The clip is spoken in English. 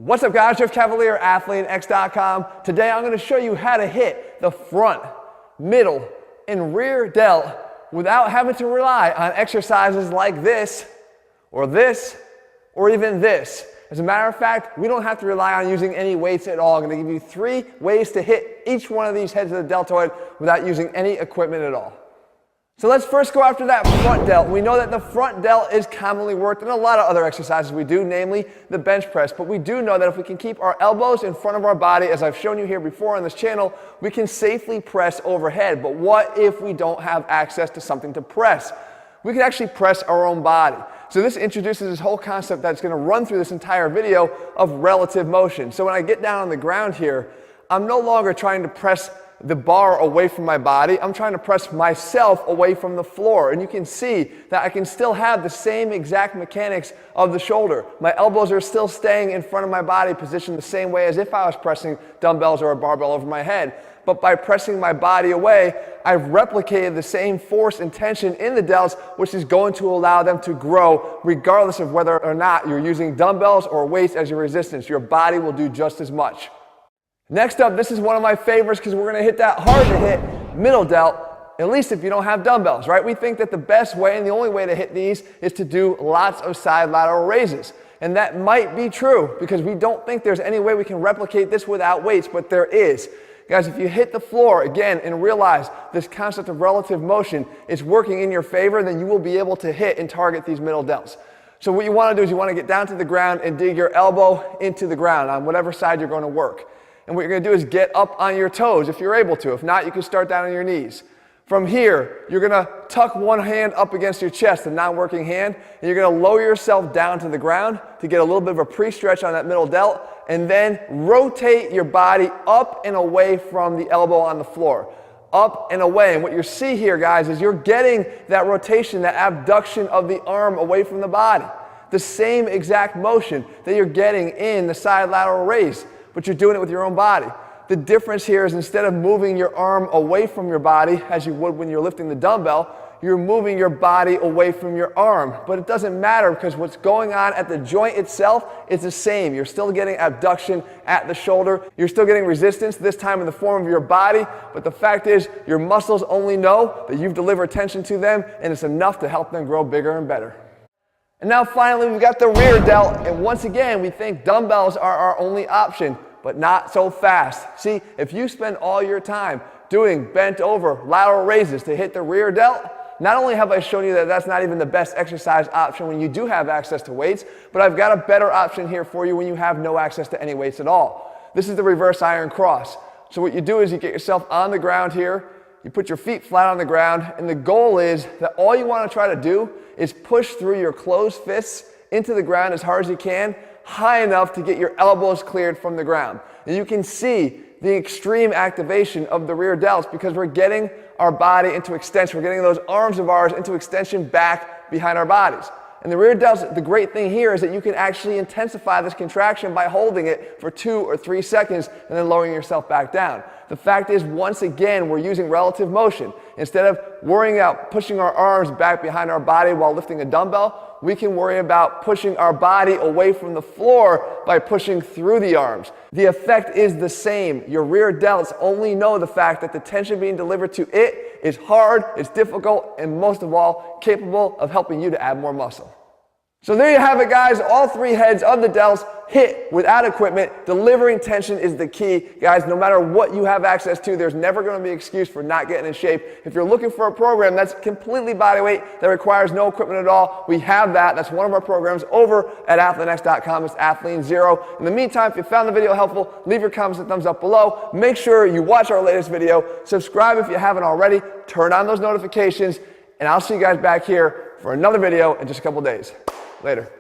What's up guys, Jeff Cavalier, ATHLEAN-X.com. Today I'm going to show you how to hit the front, middle, and rear delt without having to rely on exercises like this, or even this. As a matter of fact, we don't have to rely on using any weights at all. I'm going to give you 3 ways to hit each one of these heads of the deltoid without using any equipment at all. So let's first go after that front delt. We know that the front delt is commonly worked in a lot of other exercises we do, namely the bench press. But we do know that if we can keep our elbows in front of our body, as I've shown you here before on this channel, we can safely press overhead. But what if we don't have access to something to press? We can actually press our own body. So this introduces this whole concept that's going to run through this entire video of relative motion. So when I get down on the ground here, I'm no longer trying to press the bar away from my body. I'm trying to press myself away from the floor. And you can see that I can still have the same exact mechanics of the shoulder. My elbows are still staying in front of my body, positioned the same way as if I was pressing dumbbells or a barbell over my head. But by pressing my body away, I've replicated the same force and tension in the delts, which is going to allow them to grow regardless of whether or not you're using dumbbells or weights as your resistance. Your body will do just as much. Next up, this is one of my favorites because we're going to hit that hard to hit middle delt, at least if you don't have dumbbells, right? We think that the best way and the only way to hit these is to do lots of side lateral raises. And that might be true because we don't think there's any way we can replicate this without weights, but there is. Guys, if you hit the floor again and realize this concept of relative motion is working in your favor, then you will be able to hit and target these middle delts. So what you want to do is you want to get down to the ground and dig your elbow into the ground on whatever side you're going to work. And what you're going to do is get up on your toes if you're able to. If not, you can start down on your knees. From here, you're going to tuck one hand up against your chest, the non-working hand, and you're going to lower yourself down to the ground to get a little bit of a pre-stretch on that middle delt, and then rotate your body up and away from the elbow on the floor. Up and away. And what you see here, guys, is you're getting that rotation, that abduction of the arm away from the body. The same exact motion that you're getting in the side lateral raise, but you're doing it with your own body. The difference here is instead of moving your arm away from your body, as you would when you're lifting the dumbbell, you're moving your body away from your arm. But it doesn't matter because what's going on at the joint itself is the same. You're still getting abduction at the shoulder. You're still getting resistance, this time in the form of your body. But the fact is, your muscles only know that you've delivered tension to them, and it's enough to help them grow bigger and better. And now finally, we've got the rear delt. And once again, we think dumbbells are our only option, but not so fast. See, if you spend all your time doing bent over lateral raises to hit the rear delt, not only have I shown you that that's not even the best exercise option when you do have access to weights, but I've got a better option here for you when you have no access to any weights at all. This is the reverse iron cross. So what you do is you get yourself on the ground here, you put your feet flat on the ground, and the goal is that all you want to try to do is push through your closed fists into the ground as hard as you can, high enough to get your elbows cleared from the ground. And you can see the extreme activation of the rear delts because we're getting our body into extension. We're getting those arms of ours into extension back behind our bodies. And the rear delts, the great thing here is that you can actually intensify this contraction by holding it for 2 or 3 seconds and then lowering yourself back down. The fact is, once again, we're using relative motion. Instead of worrying about pushing our arms back behind our body while lifting a dumbbell, we can worry about pushing our body away from the floor by pushing through the arms. The effect is the same. Your rear delts only know the fact that the tension being delivered to it is hard, it's difficult, and most of all, capable of helping you to add more muscle. So there you have it, guys. All 3 heads of the delts hit without equipment. Delivering tension is the key. Guys, no matter what you have access to, there's never going to be an excuse for not getting in shape. If you're looking for a program that's completely bodyweight, that requires no equipment at all, we have that. That's one of our programs over at ATHLEAN-X.com. It's ATHLEAN-0. In the meantime, if you found the video helpful, leave your comments and thumbs up below. Make sure you watch our latest video. Subscribe if you haven't already. Turn on those notifications. And I'll see you guys back here for another video in just a couple days. Later.